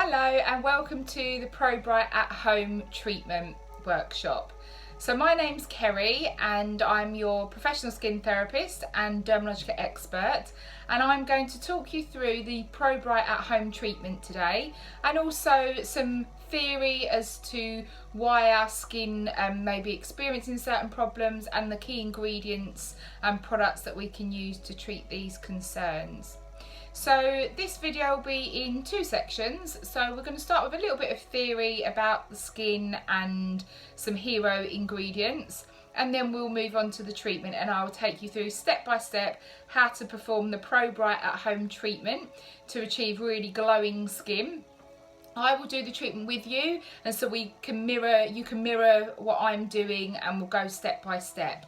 Hello and welcome to the ProBright at Home treatment workshop. So my name's Kerry and I'm your professional skin therapist and Dermalogica expert, and I'm going to talk you through the ProBright at Home treatment today, and also some theory as to why our skin may be experiencing certain problems and the key ingredients and products that we can use to treat these concerns. So this video will be in two sections. So we're going to start with a little bit of theory about the skin and some hero ingredients, and then we'll move on to the treatment, and I'll take you through step by step how to perform the ProBright at Home treatment to achieve really glowing skin. I will do the treatment with you, and so you can mirror what I'm doing, and we'll go step by step.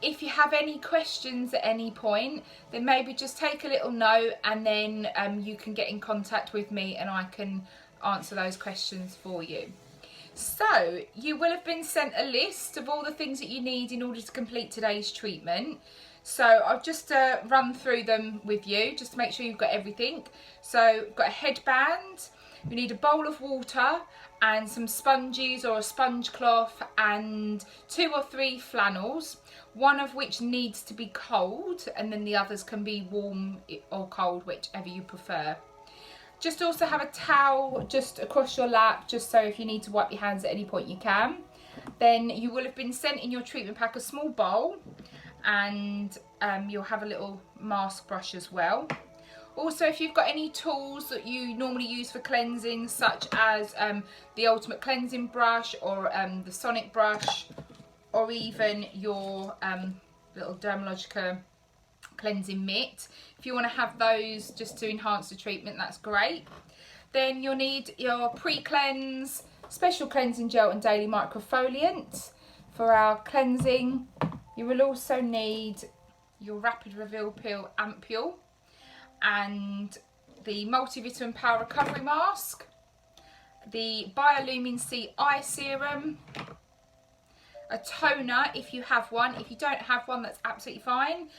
If you have any questions at any point, then maybe just take a little note, and then you can get in contact with me and I can answer those questions for you. So you will have been sent a list of all the things that you need in order to complete today's treatment. So I'll just run through them with you just to make sure you've got everything. So we've got a headband, you need a bowl of water and some sponges or a sponge cloth and 2 or 3 flannels, one of which needs to be cold and then the others can be warm or cold, whichever you prefer. Just also have a towel just across your lap, just so if you need to wipe your hands at any point you can. Then you will have been sent in your treatment pack a small bowl, and you'll have a little mask brush as well. Also, if you've got any tools that you normally use for cleansing, such as the Ultimate Cleansing Brush or the Sonic Brush, or even your little Dermalogica cleansing mitt, if you want to have those just to enhance the treatment, that's great. Then you'll need your pre-cleanse, special cleansing gel and daily microfoliant for our cleansing. You will also need your Rapid Reveal Peel ampule and the multivitamin power recovery mask, the Biolumin C eye serum, a toner if you have one. If you don't have one, that's absolutely fine.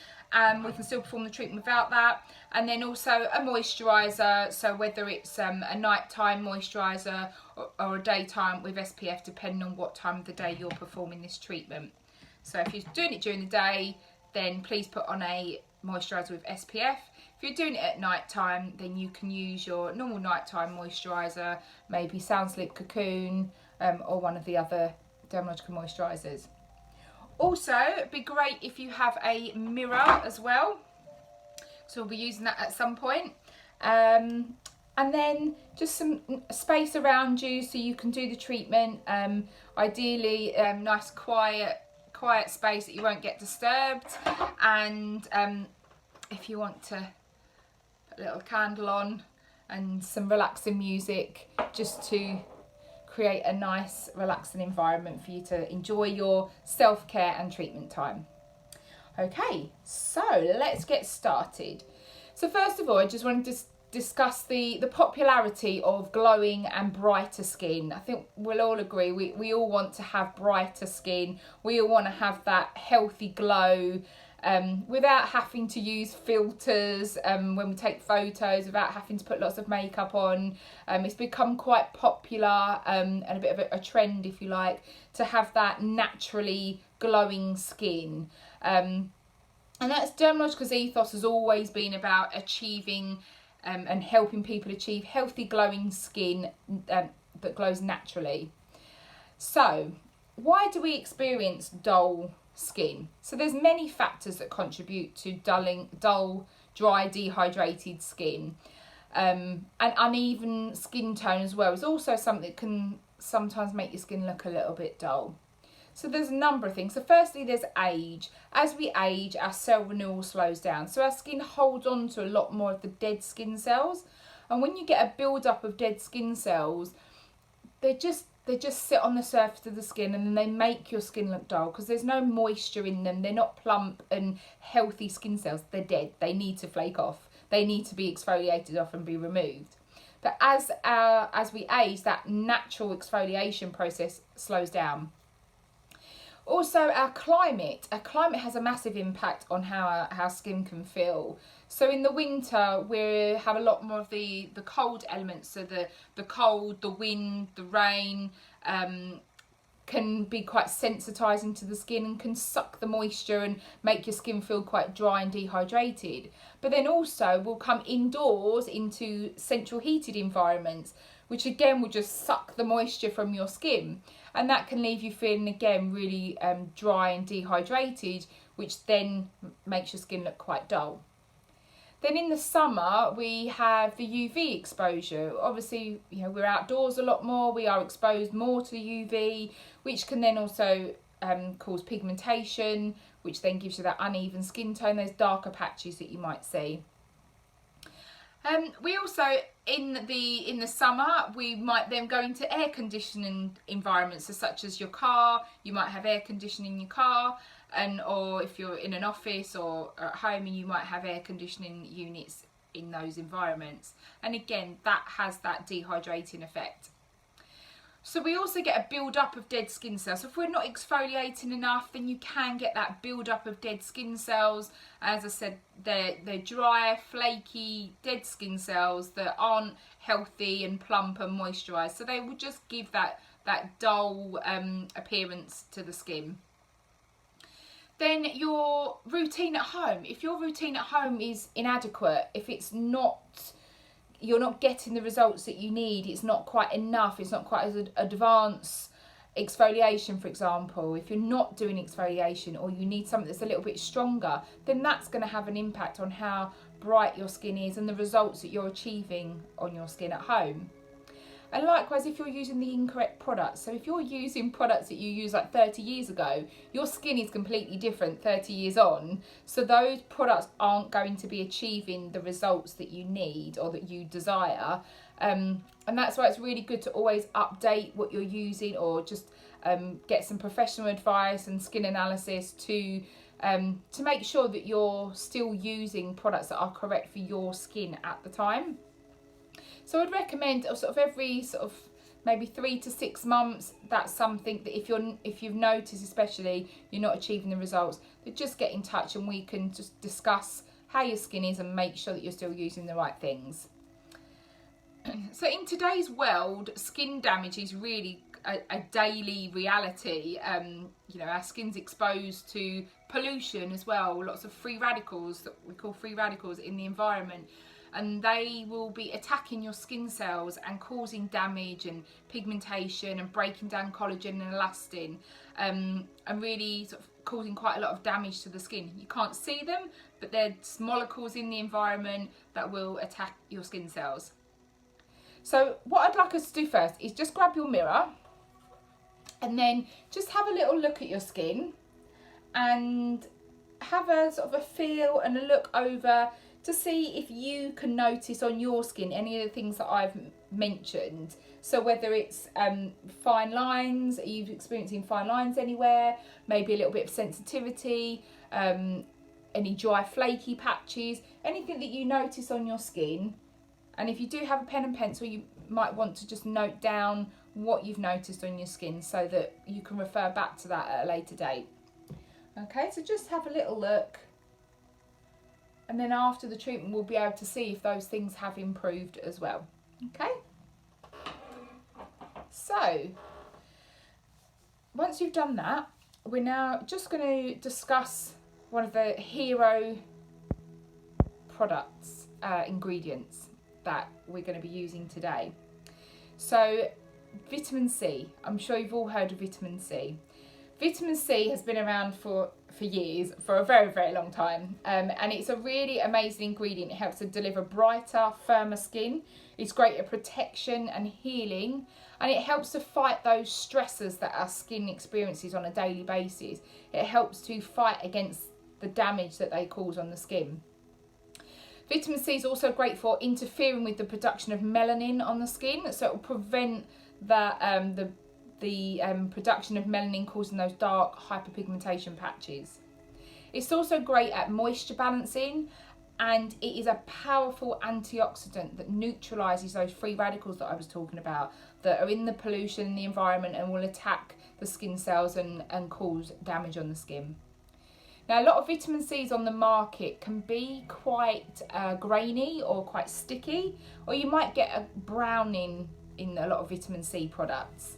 We can still perform the treatment without that. And then also a moisturiser, so whether it's a nighttime moisturiser or a daytime with SPF, depending on what time of the day you're performing this treatment. So if you're doing it during the day, then please put on a moisturiser with SPF. If you're doing it at night time, then you can use your normal nighttime moisturiser, maybe Soundsleep Cocoon or one of the other Dermalogica moisturisers. Also, it'd be great if you have a mirror as well, so we'll be using that at some point. And then just some space around you so you can do the treatment. Ideally, nice quiet space that you won't get disturbed. And if you want to put a little candle on and some relaxing music, just to create a nice relaxing environment for you to enjoy your self-care and treatment time. Okay, so let's get started. So first of all, I just wanted to discuss the popularity of glowing and brighter skin. I think we'll all agree we all want to have brighter skin. We all want to have that healthy glow without having to use filters when we take photos, without having to put lots of makeup on. It's become quite popular and a bit of a trend, if you like, to have that naturally glowing skin. And that's Dermalogica's ethos has always been about achieving and helping people achieve healthy glowing skin that glows naturally. So why do we experience dull skin? So there's many factors that contribute to dull, dry, dehydrated skin. And uneven skin tone as well is also something that can sometimes make your skin look a little bit dull. So there's a number of things. So firstly, there's age. As we age, our cell renewal slows down. So our skin holds on to a lot more of the dead skin cells. And when you get a build-up of dead skin cells, they just sit on the surface of the skin, and then they make your skin look dull because there's no moisture in them. They're not plump and healthy skin cells. They're dead. They need to flake off. They need to be exfoliated off and be removed. But as we age, that natural exfoliation process slows down. Also, our climate has a massive impact on how our skin can feel. So in the winter, we have a lot more of the cold elements. So the cold, the wind, the rain can be quite sensitizing to the skin and can suck the moisture and make your skin feel quite dry and dehydrated. But then also we'll come indoors into central heated environments, which again will just suck the moisture from your skin, and that can leave you feeling again really dry and dehydrated, which then makes your skin look quite dull. Then in the summer we have the UV exposure. Obviously, you know, we're outdoors a lot more, we are exposed more to UV, which can then also cause pigmentation, which then gives you that uneven skin tone, those darker patches that you might see. We also, in the summer, we might then go into air conditioning environments, so such as your car. You might have air conditioning in your car, or if you're in an office or at home, and you might have air conditioning units in those environments. And again, that has that dehydrating effect. So we also get a build-up of dead skin cells. So if we're not exfoliating enough, then you can get that build-up of dead skin cells. As I said, they're dry, flaky, dead skin cells that aren't healthy and plump and moisturised. So they will just give that dull appearance to the skin. Then your routine at home. If your routine at home is inadequate, if it's not, you're not getting the results that you need, it's not quite enough, it's not quite as advanced exfoliation, for example, if you're not doing exfoliation or you need something that's a little bit stronger, then that's going to have an impact on how bright your skin is and the results that you're achieving on your skin at home. And likewise, if you're using the incorrect products, so if you're using products that you used like 30 years ago, your skin is completely different 30 years on. So those products aren't going to be achieving the results that you need or that you desire. And that's why it's really good to always update what you're using, or just get some professional advice and skin analysis to make sure that you're still using products that are correct for your skin at the time. So I'd recommend sort of every sort of maybe 3 to 6 months, that's something that if you've noticed especially you're not achieving the results, then just get in touch and we can just discuss how your skin is and make sure that you're still using the right things. So in today's world, skin damage is really a daily reality. You know, our skin's exposed to pollution as well, lots of free radicals that we call free radicals in the environment. And they will be attacking your skin cells and causing damage and pigmentation and breaking down collagen and elastin, and really sort of causing quite a lot of damage to the skin. You can't see them, but there's molecules in the environment that will attack your skin cells. So what I'd like us to do first is just grab your mirror and then just have a little look at your skin and have a sort of a feel and a look over to see if you can notice on your skin any of the things that I've mentioned. So whether it's fine lines, are you experiencing fine lines anywhere, maybe a little bit of sensitivity, any dry flaky patches, anything that you notice on your skin. And if you do have a pen and pencil, you might want to just note down what you've noticed on your skin so that you can refer back to that at a later date. Okay, so just have a little look. And then after the treatment, we'll be able to see if those things have improved as well. Okay? So, once you've done that, we're now just going to discuss one of the hero products, ingredients that we're going to be using today. So, vitamin C. I'm sure you've all heard of vitamin C. Vitamin C has been around for years, for a very, very long time, and it's a really amazing ingredient. It helps to deliver brighter, firmer skin. It's great at protection and healing, and it helps to fight those stressors that our skin experiences on a daily basis. It helps to fight against the damage that they cause on the skin. Vitamin C is also great for interfering with the production of melanin on the skin, so it will prevent the production of melanin causing those dark hyperpigmentation patches. It's also great at moisture balancing and it is a powerful antioxidant that neutralises those free radicals that I was talking about that are in the pollution in the environment and will attack the skin cells and cause damage on the skin. Now, a lot of vitamin C's on the market can be quite grainy or quite sticky, or you might get a browning in a lot of vitamin C products.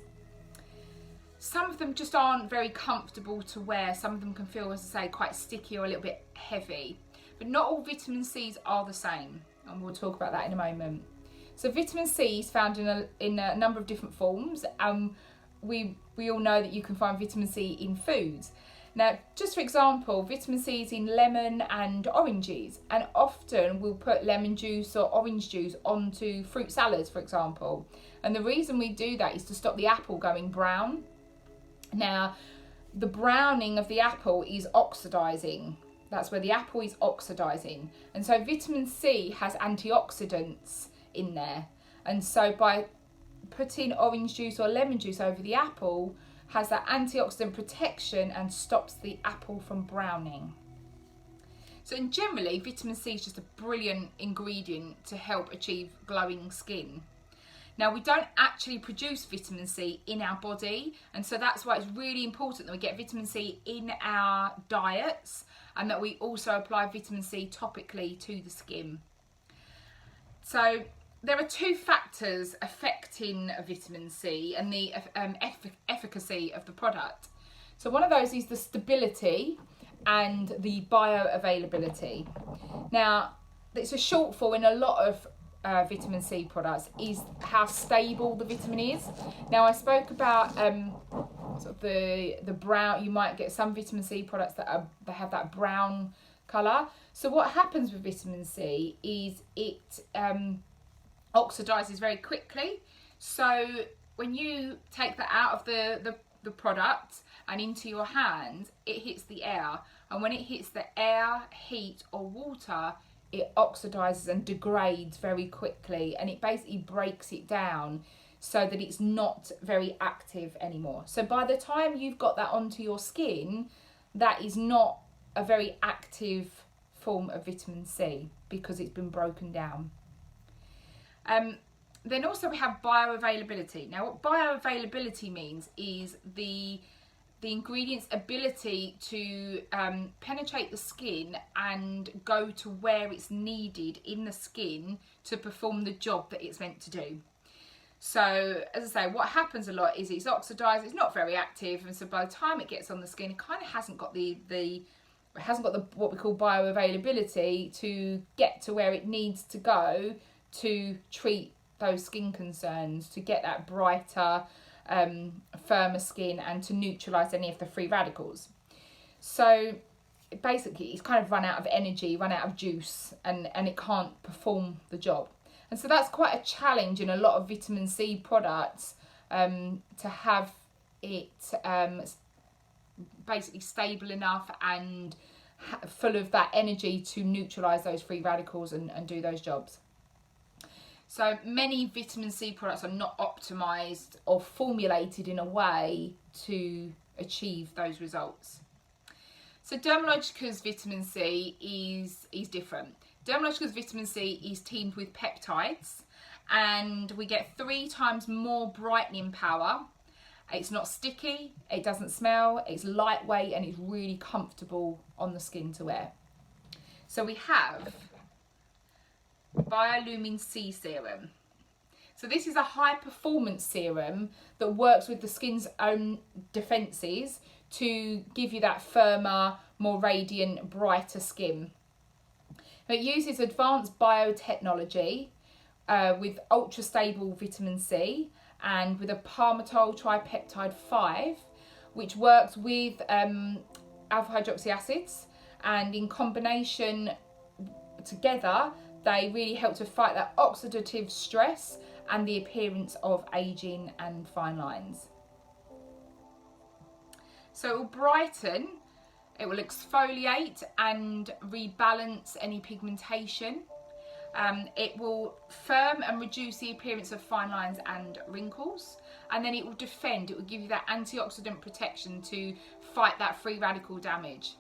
Some of them just aren't very comfortable to wear. Some of them can feel, as I say, quite sticky or a little bit heavy. But not all vitamin C's are the same, and we'll talk about that in a moment. So vitamin C is found in a number of different forms. We all know that you can find vitamin C in foods. Now, just for example, vitamin C is in lemon and oranges, and often we'll put lemon juice or orange juice onto fruit salads, for example. And the reason we do that is to stop the apple going brown. Now, the browning of the apple is oxidizing. That's where the apple is oxidizing. And so vitamin C has antioxidants in there. And so by putting orange juice or lemon juice over the apple, has that antioxidant protection and stops the apple from browning. So generally, vitamin C is just a brilliant ingredient to help achieve glowing skin. Now, we don't actually produce vitamin C in our body, and so that's why it's really important that we get vitamin C in our diets and that we also apply vitamin C topically to the skin. So there are two factors affecting vitamin C and the efficacy of the product. So one of those is the stability and the bioavailability. Now, it's a shortfall in a lot of vitamin C products is how stable the vitamin is. Now, I spoke about sort of the brown. You might get some vitamin C products that have that brown colour. So what happens with vitamin C is it oxidizes very quickly. So when you take that out of the product and into your hand, it hits the air, and when it hits the air, heat or water, it oxidizes and degrades very quickly, and it basically breaks it down so that it's not very active anymore. So by the time you've got that onto your skin, that is not a very active form of vitamin C because it's been broken down. Then also we have bioavailability. Now, what bioavailability means is the ingredient's ability to penetrate the skin and go to where it's needed in the skin to perform the job that it's meant to do. So, as I say, what happens a lot is it's oxidized, it's not very active, and so by the time it gets on the skin, it kind of hasn't got the what we call bioavailability to get to where it needs to go to treat those skin concerns, to get that brighter, firmer skin and to neutralise any of the free radicals. So basically it's kind of run out of energy, run out of juice, and it can't perform the job. And so that's quite a challenge in a lot of vitamin C products, to have it basically stable enough and full of that energy to neutralise those free radicals and do those jobs. So many vitamin C products are not optimised or formulated in a way to achieve those results. So Dermalogica's vitamin C is different. Dermalogica's vitamin C is teamed with peptides, and we get 3 times more brightening power. It's not sticky, it doesn't smell, it's lightweight, and it's really comfortable on the skin to wear. So we have Biolumin C serum. So this is a high performance serum that works with the skin's own defences to give you that firmer, more radiant, brighter skin. It uses advanced biotechnology with ultra stable vitamin C and with a palmitoyl tripeptide 5, which works with alpha hydroxy acids, and in combination together they really help to fight that oxidative stress and the appearance of aging and fine lines. So it will brighten, it will exfoliate and rebalance any pigmentation. It will firm and reduce the appearance of fine lines and wrinkles, and then it will defend, it will give you that antioxidant protection to fight that free radical damage.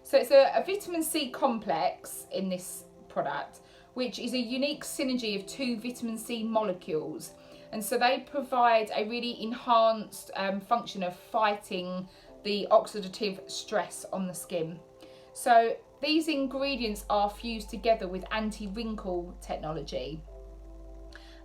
So it's a vitamin C complex in this product, which is a unique synergy of 2 vitamin C molecules. And so they provide a really enhanced function of fighting the oxidative stress on the skin. So these ingredients are fused together with anti-wrinkle technology,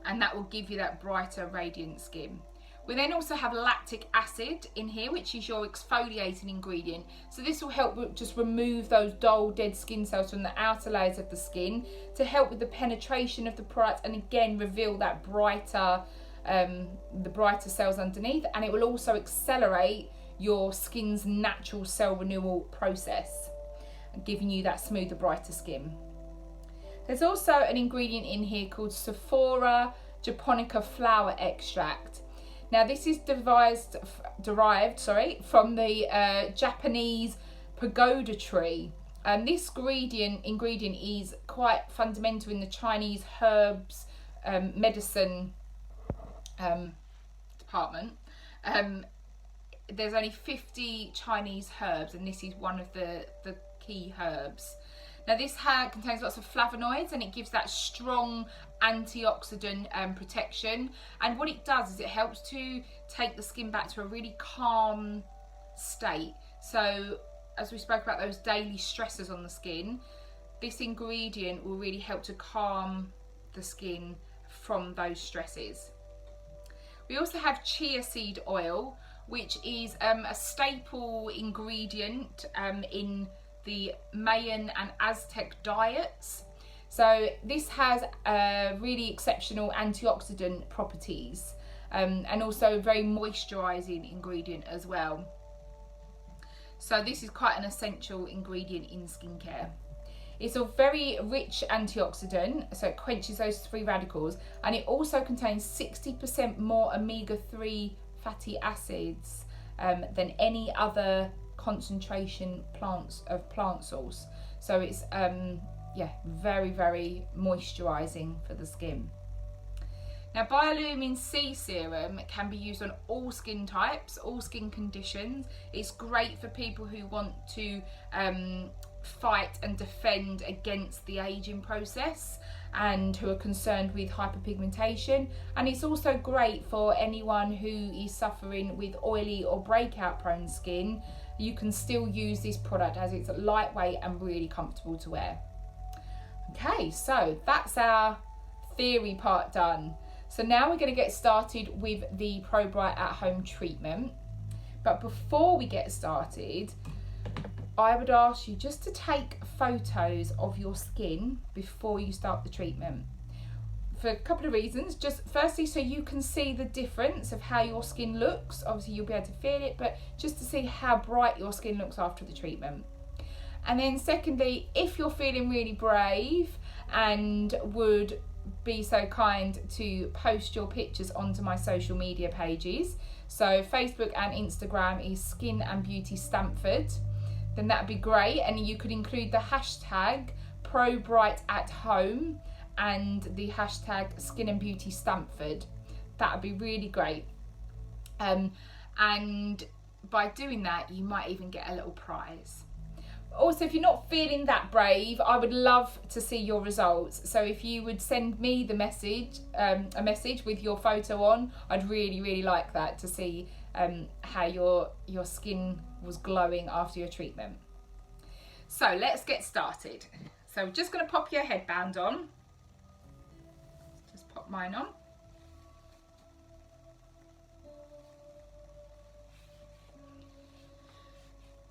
and that will give you that brighter, radiant skin. We then also have lactic acid in here, which is your exfoliating ingredient. So this will help just remove those dull, dead skin cells from the outer layers of the skin to help with the penetration of the product, and again reveal that brighter, the brighter cells underneath. And it will also accelerate your skin's natural cell renewal process, giving you that smoother, brighter skin. There's also an ingredient in here called Sephora japonica flower extract. Now this is derived from the Japanese Pagoda tree. And this ingredient is quite fundamental in the Chinese herbs medicine department. There's only 50 Chinese herbs, and this is one of the key herbs. Now this contains lots of flavonoids, and it gives that strong antioxidant protection. And what it does is it helps to take the skin back to a really calm state. So as we spoke about those daily stressors on the skin, this ingredient will really help to calm the skin from those stresses. We also have chia seed oil, which is a staple ingredient in the Mayan and Aztec diets. So this has really exceptional antioxidant properties, and also a very moisturizing ingredient as well. So this is quite an essential ingredient in skincare. It's a very rich antioxidant, so it quenches those free radicals, and it also contains 60% more omega-3 fatty acids than any other concentration plant source. So it's very, very moisturizing for the skin. Now Biolumin C serum can be used on all skin types, all skin conditions. It's great for people who want to fight and defend against the aging process and who are concerned with hyperpigmentation. And it's also great for anyone who is suffering with oily or breakout prone skin. You can still use this product as it's lightweight and really comfortable to wear. Okay, so that's our theory part done. So now we're going to get started with the ProBright at home treatment. But before we get started, I would ask you just to take photos of your skin before you start the treatment. For a couple of reasons. Just firstly, so you can see the difference of how your skin looks. Obviously you'll be able to feel it, but just to see how bright your skin looks after the treatment. And then secondly, if you're feeling really brave and would be so kind to post your pictures onto my social media pages. So Facebook and Instagram is Skin and Beauty Stamford. Then that'd be great. And you could include the hashtag ProBright at home and the hashtag Skin and Beauty Stamford. That would be really great. And by doing that, you might even get a little prize. Also, if you're not feeling that brave, I would love to see your results. So if you would send me the message, a message with your photo on, I'd really, really like that to see how your skin was glowing after your treatment. So let's get started. So we're just going to pop your headband on. Just pop mine on.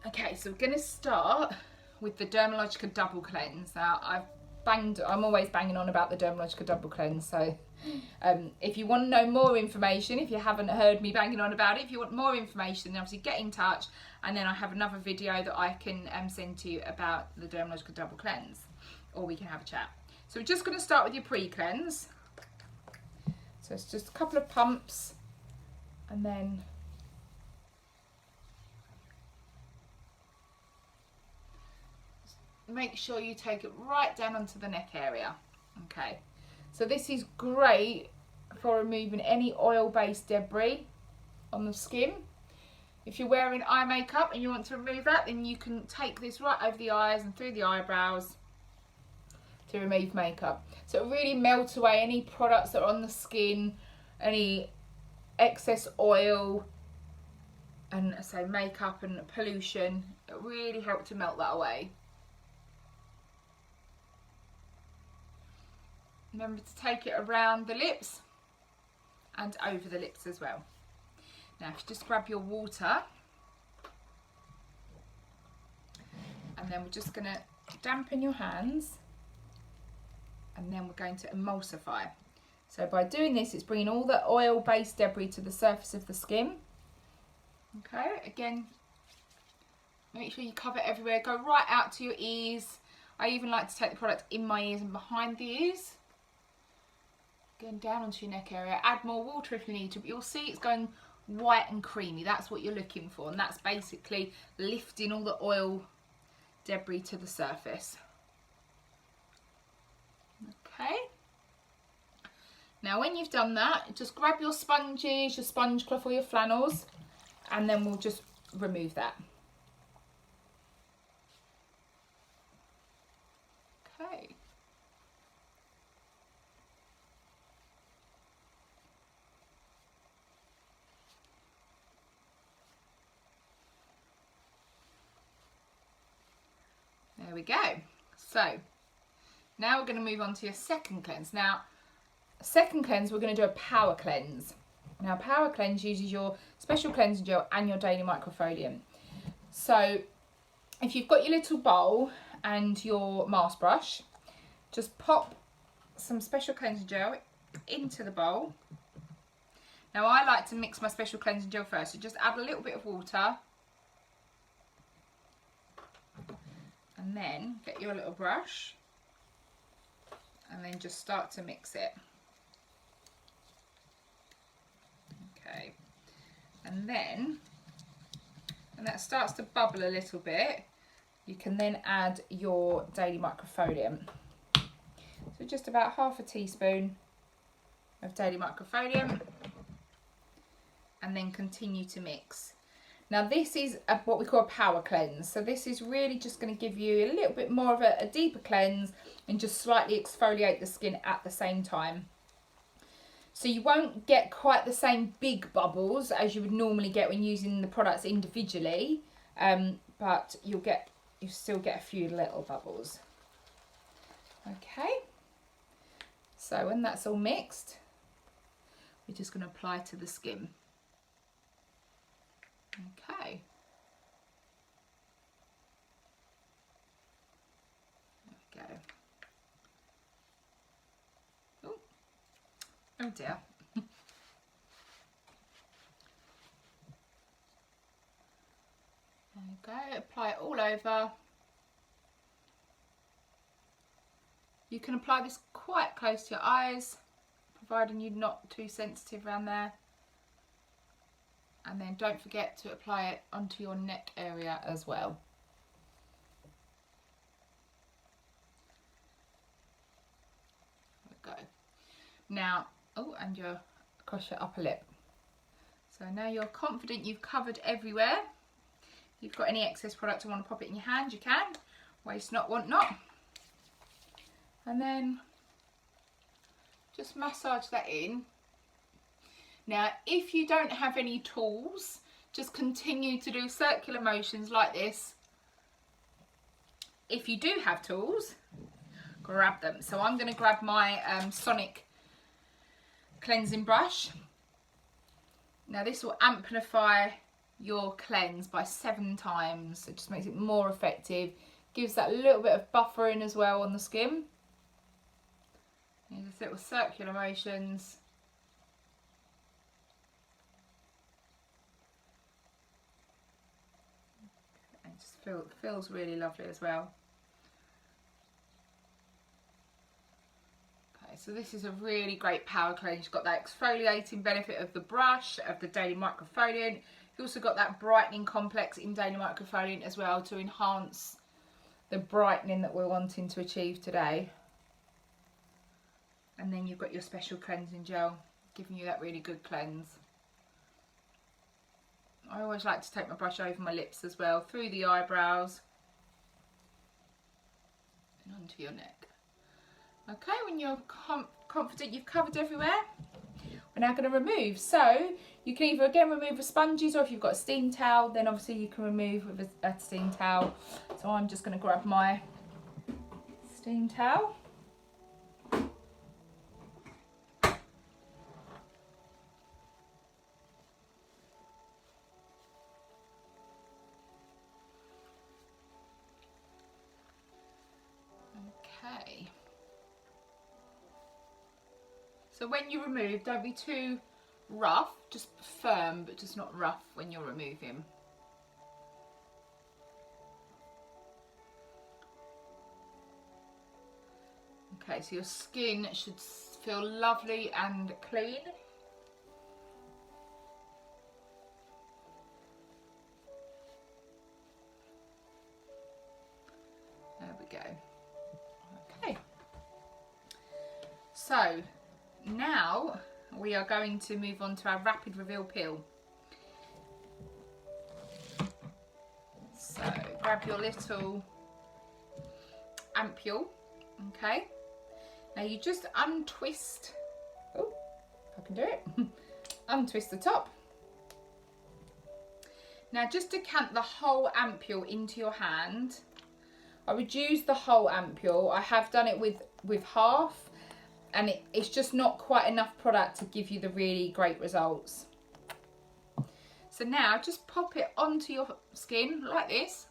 Okay, so we're going to start with the Dermalogica Double Cleanse. Now, I'm always banging on about the Dermalogica Double Cleanse, so if you want to know more information, if you haven't heard me banging on about it, if you want more information, then obviously get in touch, and then I have another video that I can send to you about the Dermalogica Double Cleanse, or we can have a chat. So we're just going to start with your pre-cleanse. So it's just a couple of pumps, and then make sure you take it right down onto the neck area. Okay, so this is great for removing any oil-based debris on the skin. If you're wearing eye makeup and you want to remove that, then you can take this right over the eyes and through the eyebrows to remove makeup. So it really melts away any products that are on the skin, any excess oil, and say makeup and pollution. It really helps to melt that away. Remember to take it around the lips and over the lips as well. Now if you just grab your water, and then we're just going to dampen your hands, and then we're going to emulsify. So by doing this, it's bringing all the oil-based debris to the surface of the skin. Okay, again, make sure you cover it everywhere. Go right out to your ears. I even like to take the product in my ears and behind the ears. Going down onto your neck area. Add more water if you need to, but you'll see it's going white and creamy. That's what you're looking for, and that's basically lifting all the oil debris to the surface. Okay. Now when you've done that, just grab your sponges, your sponge cloth or your flannels, and then we'll just remove that. Okay. There we go. So now we're going to move on to your second cleanse. Now, second cleanse, we're going to do a power cleanse. Now, power cleanse uses your special cleansing gel and your daily microfoliant. So if you've got your little bowl and your mask brush, just pop some special cleansing gel into the bowl. Now I like to mix my special cleansing gel first, so just add a little bit of water, and then get your little brush and then just start to mix it. Okay, and then when that starts to bubble a little bit, you can then add your daily microfoliant. So just about half a teaspoon of daily microfoliant, and then continue to mix. Now this is what we call a power cleanse. So this is really just going to give you a little bit more of a deeper cleanse and just slightly exfoliate the skin at the same time. So you won't get quite the same big bubbles as you would normally get when using the products individually, but you'll still get a few little bubbles. Okay, so when that's all mixed, we're just going to apply to the skin. Okay. There we go. Oh dear. There you go, apply it all over. You can apply this quite close to your eyes, providing you're not too sensitive around there. And then don't forget to apply it onto your neck area as well. There we go. Now, oh, and your across your upper lip. So now you're confident you've covered everywhere. If you've got any excess product and want to pop it in your hand, you can. Waste not, want not. And then just massage that in. Now, if you don't have any tools, just continue to do circular motions like this. If you do have tools, grab them. So I'm going to grab my Sonic cleansing brush. Now this will amplify your cleanse by 7 times. It just makes it more effective. Gives that little bit of buffering as well on the skin. Just little circular motions. It just feels really lovely as well. Okay, so this is a really great power cleanse. You've got that exfoliating benefit of the brush, of the daily microfoliant. You've also got that brightening complex in daily microfoliant as well to enhance the brightening that we're wanting to achieve today. And then you've got your special cleansing gel giving you that really good cleanse. I always like to take my brush over my lips as well, through the eyebrows and onto your neck. Okay, when you're confident you've covered everywhere, we're now going to remove. So you can either again remove with sponges, or if you've got a steam towel, then obviously you can remove with a steam towel. So I'm just going to grab my steam towel. Okay. So when you remove, don't be too rough, just firm, but just not rough when you're removing. Okay, so your skin should feel lovely and clean. There we go. Okay. So now we are going to move on to our rapid reveal peel. So grab your little ampule, okay? Now you just untwist, oh, if I can do it, untwist the top. Now just decant the whole ampule into your hand. I would use the whole ampule. I have done it with half, and it's just not quite enough product to give you the really great results. So now just pop it onto your skin like this.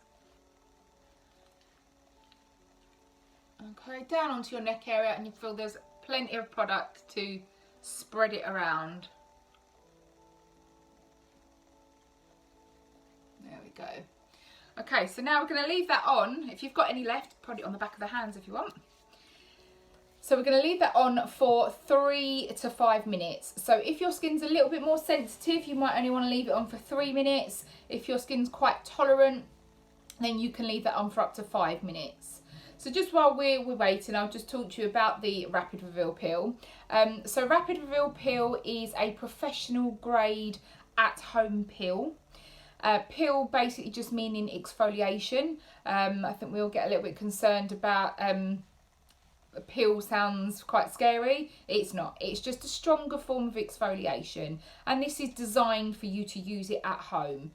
Okay, down onto your neck area, and you feel there's plenty of product to spread it around. There we go. Okay, so now we're going to leave that on. If you've got any left, put it on the back of the hands if you want. So we're going to leave that on for 3 to 5 minutes. So if your skin's a little bit more sensitive, you might only want to leave it on for 3 minutes. If your skin's quite tolerant, then you can leave that on for up to 5 minutes. So just while we're waiting, I'll just talk to you about the Rapid Reveal Peel. So Rapid Reveal Peel is a professional grade at-home peel. Peel basically just meaning exfoliation. I think we all get a little bit concerned about peel sounds quite scary. It's not. It's just a stronger form of exfoliation, and this is designed for you to use it at home.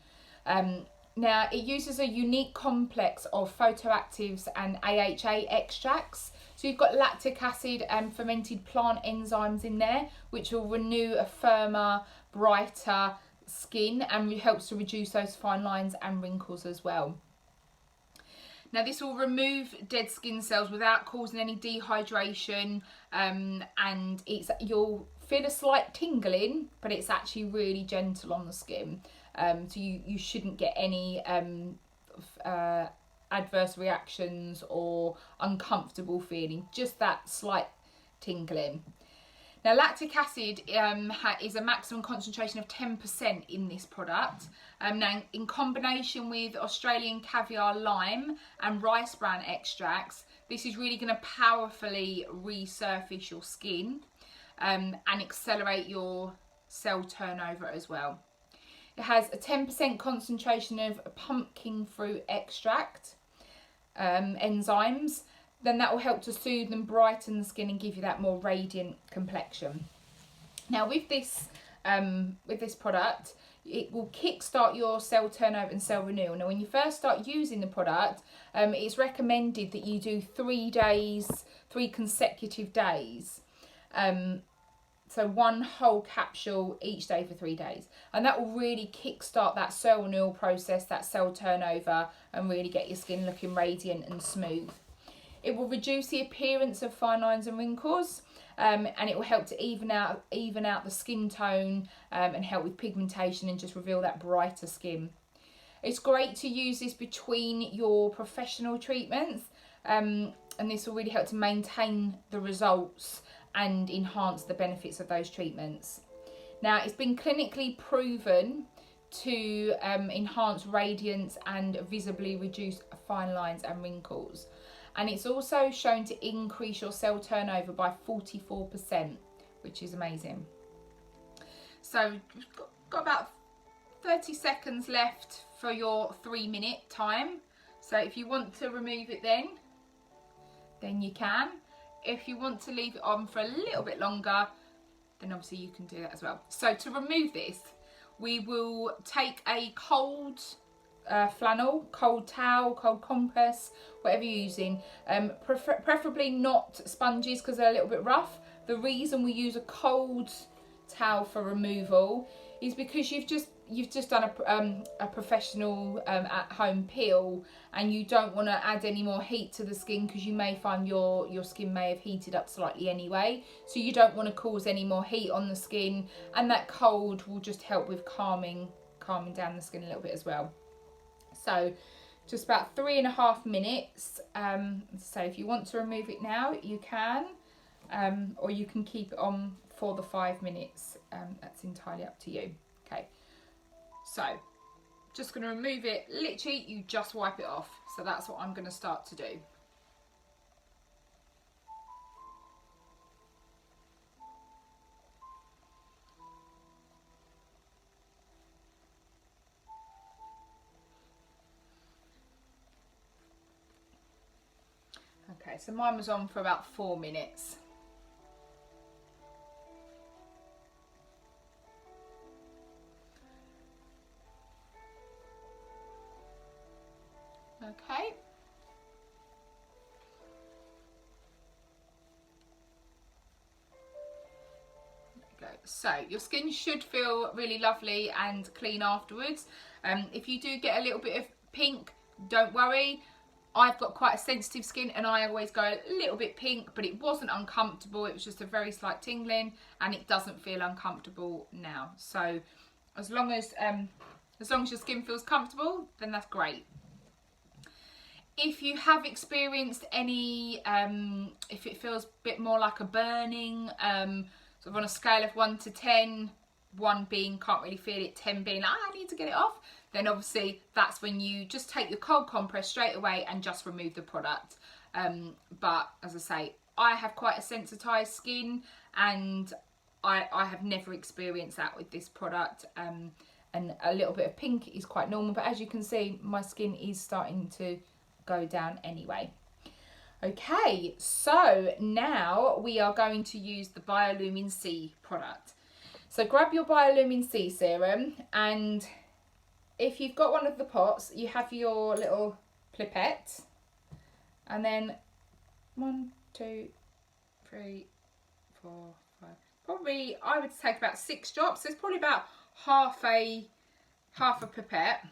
Now it uses a unique complex of photoactives and AHA extracts. So you've got lactic acid and fermented plant enzymes in there, which will renew a firmer, brighter skin, and helps to reduce those fine lines and wrinkles as well. Now this will remove dead skin cells without causing any dehydration, and you'll feel a slight tingling, but it's actually really gentle on the skin. So you shouldn't get any adverse reactions or uncomfortable feeling, just that slight tingling. Now lactic acid is a maximum concentration of 10% in this product. Now in combination with Australian caviar lime and rice bran extracts, this is really going to powerfully resurface your skin and accelerate your cell turnover as well. It has a 10% concentration of pumpkin fruit extract enzymes. Then that will help to soothe and brighten the skin and give you that more radiant complexion. Now with this product, it will kickstart your cell turnover and cell renewal. Now when you first start using the product, it's recommended that you do 3 consecutive days. So 1 whole capsule each day for 3 days. And that will really kickstart that cell renewal process, that cell turnover, and really get your skin looking radiant and smooth. It will reduce the appearance of fine lines and wrinkles, and it will help to even out the skin tone, and help with pigmentation and just reveal that brighter skin. It's great to use this between your professional treatments, and this will really help to maintain the results and enhance the benefits of those treatments. Now it's been clinically proven to enhance radiance and visibly reduce fine lines and wrinkles. And it's also shown to increase your cell turnover by 44%, which is amazing. So we've got about 30 seconds left for your 3-minute time. So if you want to remove it then you can. If you want to leave it on for a little bit longer, then obviously you can do that as well. So to remove this, we will take a cold flannel, cold towel, cold compress, whatever you're using. Preferably not sponges because they're a little bit rough. The reason we use a cold towel for removal is because you've just done a professional at home peel, and you don't want to add any more heat to the skin because you may find your skin may have heated up slightly anyway, so you don't want to cause any more heat on the skin, and that cold will just help with calming down the skin a little bit as well. So just about 3.5 minutes. So if you want to remove it now, you can, or you can keep it on for the 5 minutes. That's entirely up to you. Okay, so just going to remove it. Literally, you just wipe it off. So that's what I'm going to start to do. Okay, so mine was on for about 4 minutes. Okay. There we go. So your skin should feel really lovely and clean afterwards. If you do get a little bit of pink, don't worry. I've got quite a sensitive skin and I always go a little bit pink, but it wasn't uncomfortable. It was just a very slight tingling, and it doesn't feel uncomfortable now. So as long as your skin feels comfortable, then that's great. If you have experienced any, if it feels a bit more like a burning, sort of on a scale of 1 to 10, 1 being can't really feel it, 10 being like, I need to get it off, then obviously that's when you just take your cold compress straight away and just remove the product. But as I say, I have quite a sensitized skin, and I have never experienced that with this product. And a little bit of pink is quite normal, but as you can see, my skin is starting to go down anyway. Okay, so now we are going to use the Biolumin C product. So grab your Biolumin C serum, and if you've got one of the pots, you have your little pipette, and then 1, 2, 3, 4, 5. Probably I would take about 6 drops. So it's probably about half a pipette.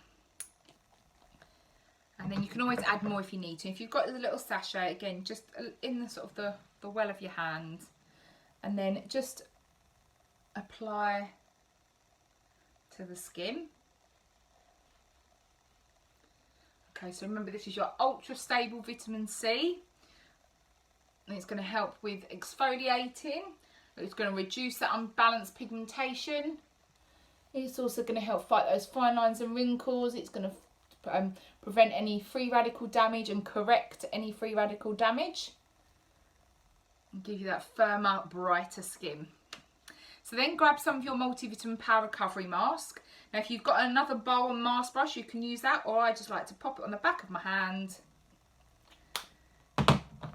And then you can always add more if you need to. If you've got the little sachet, again, just in the sort of the well of your hand, and then just apply to the skin. Okay, so remember, this is your ultra stable vitamin C, and it's going to help with exfoliating. It's going to reduce that unbalanced pigmentation. It's also going to help fight those fine lines and wrinkles. It's going to prevent any free radical damage and correct any free radical damage, and give you that firmer, brighter skin. So then grab some of your multivitamin power recovery mask. Now if you've got another bowl and mask brush, you can use that, or I just like to pop it on the back of my hand,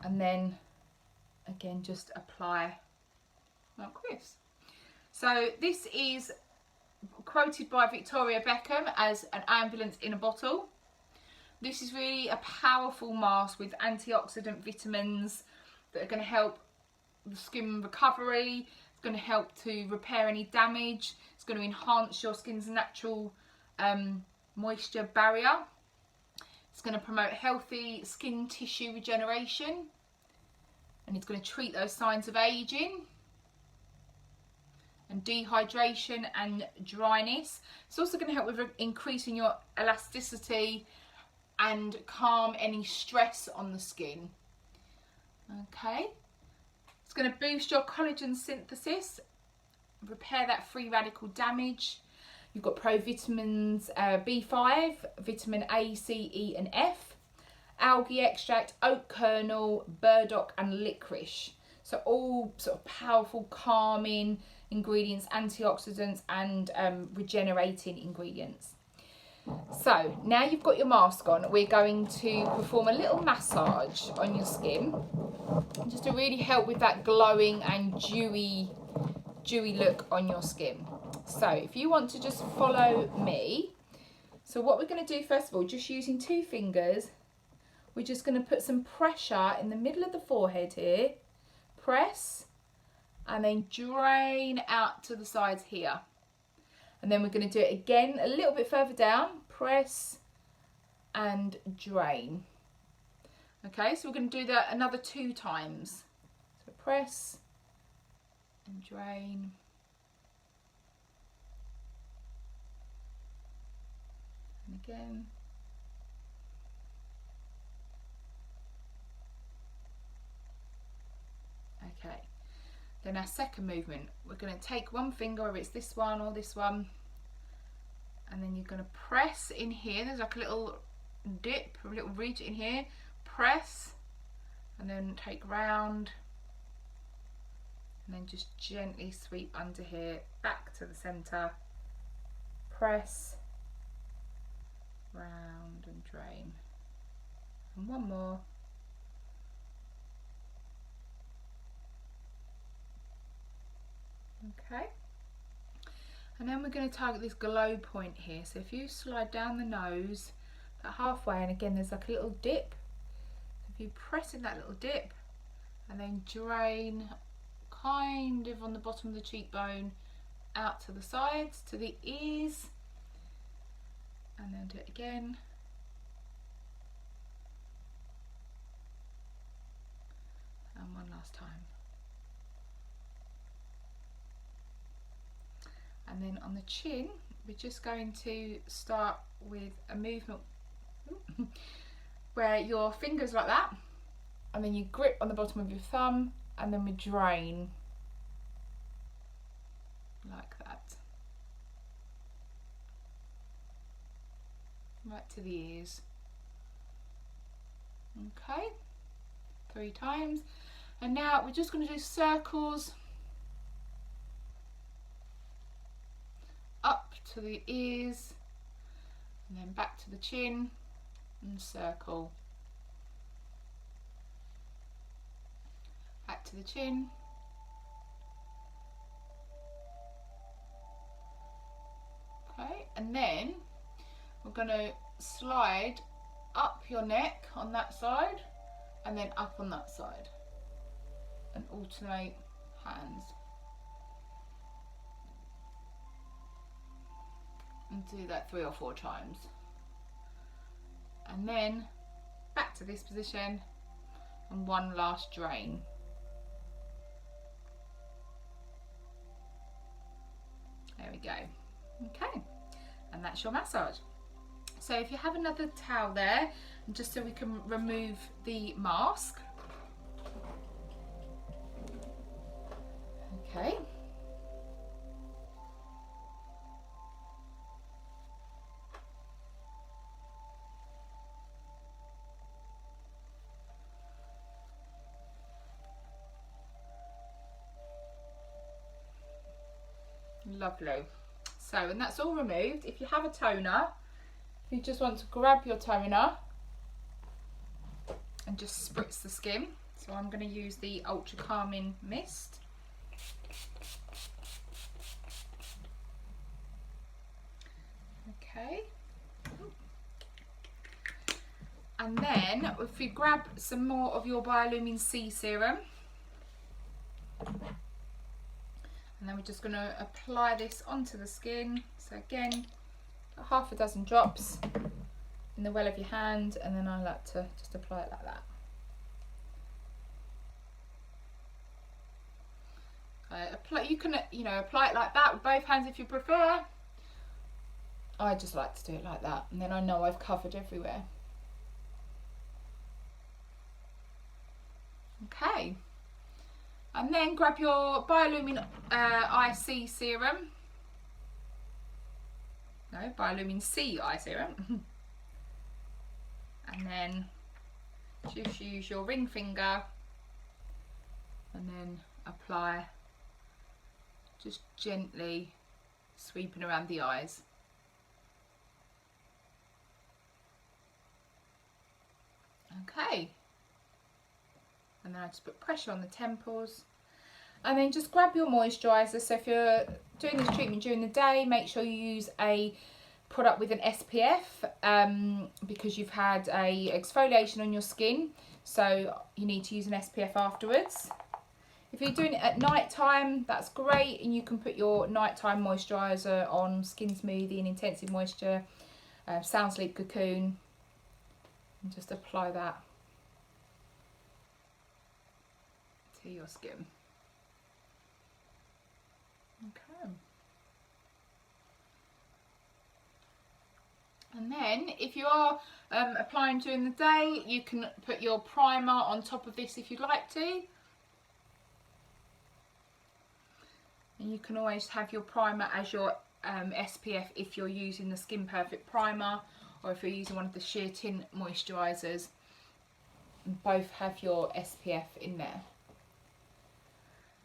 and then again just apply like this. So this is quoted by Victoria Beckham as an ambulance in a bottle. This is really a powerful mask with antioxidant vitamins that are going to help the skin recovery. It's going to help to repair any damage. It's going to enhance your skin's natural moisture barrier. It's going to promote healthy skin tissue regeneration, and it's going to treat those signs of aging and dehydration and dryness. It's also going to help with increasing your elasticity and calm any stress on the skin. Okay, it's going to boost your collagen synthesis, repair that free radical damage. You've got provitamins B5, vitamin A, C, E and F, algae extract, oat kernel, burdock and licorice. So all sort of powerful calming ingredients, antioxidants and regenerating ingredients. So now you've got your mask on, we're going to perform a little massage on your skin just to really help with that glowing and dewy look on your skin. So if you want to just follow me, so what we're going to do first of all, just using 2 fingers, we're just going to put some pressure in the middle of the forehead here, press, and then drain out to the sides here. And then we're going to do it again a little bit further down, press and drain. Okay, so we're going to do that another 2 times. So press and drain. And again. Okay, then our second movement, we're going to take one finger, whether it's this one or this one, and then you're going to press in here. There's like a little dip, a little ridge in here. Press, and then take round, and then just gently sweep under here, back to the centre. Press, round and drain. And one more. Okay, and then we're going to target this glow point here. So if you slide down the nose about halfway, and again there's like a little dip, so if you press in that little dip and then drain kind of on the bottom of the cheekbone out to the sides, to the ears, and then do it again. And one last time. And then on the chin, we're just going to start with a movement where your fingers like that, and then you grip on the bottom of your thumb, and then we drain like that, right to the ears. Okay, 3 times. And now we're just going to do circles up to the ears, and then back to the chin, and circle. Back to the chin. Okay, and then we're going to slide up your neck on that side, and then up on that side, and alternate hands. And do that 3 or 4 times, and then back to this position, and one last drain. There we go. Okay, and that's your massage. So if you have another towel there, just so we can remove the mask. Okay. Lovely. So, and that's all removed. If you have a toner, you just want to grab your toner and just spritz the skin. So I'm going to use the Ultra Calming Mist. Okay. And then if you grab some more of your Bioavailability C serum, and then we're just going to apply this onto the skin. So again, about half a dozen drops in the well of your hand, and then I like to just apply it like that. You can apply it like that with both hands if you prefer. I just like to do it like that, and then I know I've covered everywhere. Okay. And then grab your Bioavailability IC serum. No, Bioavailability C eye serum. And then just use your ring finger and then apply, just gently sweeping around the eyes. Okay, and then I just put pressure on the temples, and then just grab your moisturiser. So if you're doing this treatment during the day, make sure you use a product with an SPF, because you've had a exfoliation on your skin, so you need to use an SPF afterwards. If you're doing it at night time, that's great, and you can put your nighttime moisturiser on Skin Smoothie and Intensive Moisture, Sound Sleep Cocoon, and just apply that to your skin. Okay. And then if you are applying during the day, you can put your primer on top of this if you'd like to. And you can always have your primer as your SPF if you're using the Skin Perfect primer, or if you're using one of the sheer tint moisturisers. Both have your SPF in there.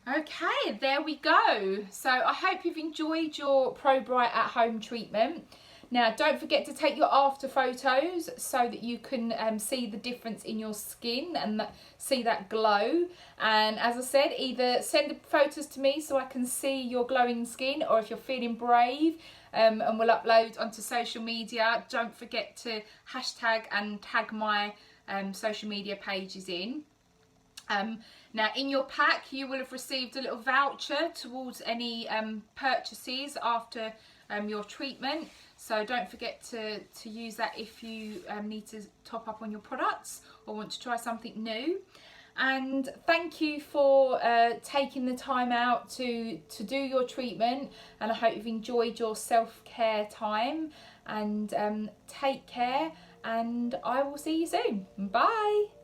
Okay, there we go. So I hope you've enjoyed your ProBright at home treatment. Now, don't forget to take your after photos so that you can see the difference in your skin and see that glow. And as I said, either send the photos to me so I can see your glowing skin, or if you're feeling brave, and we'll upload onto social media, don't forget to hashtag and tag my social media pages in. Now, in your pack, you will have received a little voucher towards any purchases after your treatment. So don't forget to use that if you need to top up on your products or want to try something new. And thank you for taking the time out to do your treatment, and I hope you've enjoyed your self-care time, and take care, and I will see you soon. Bye.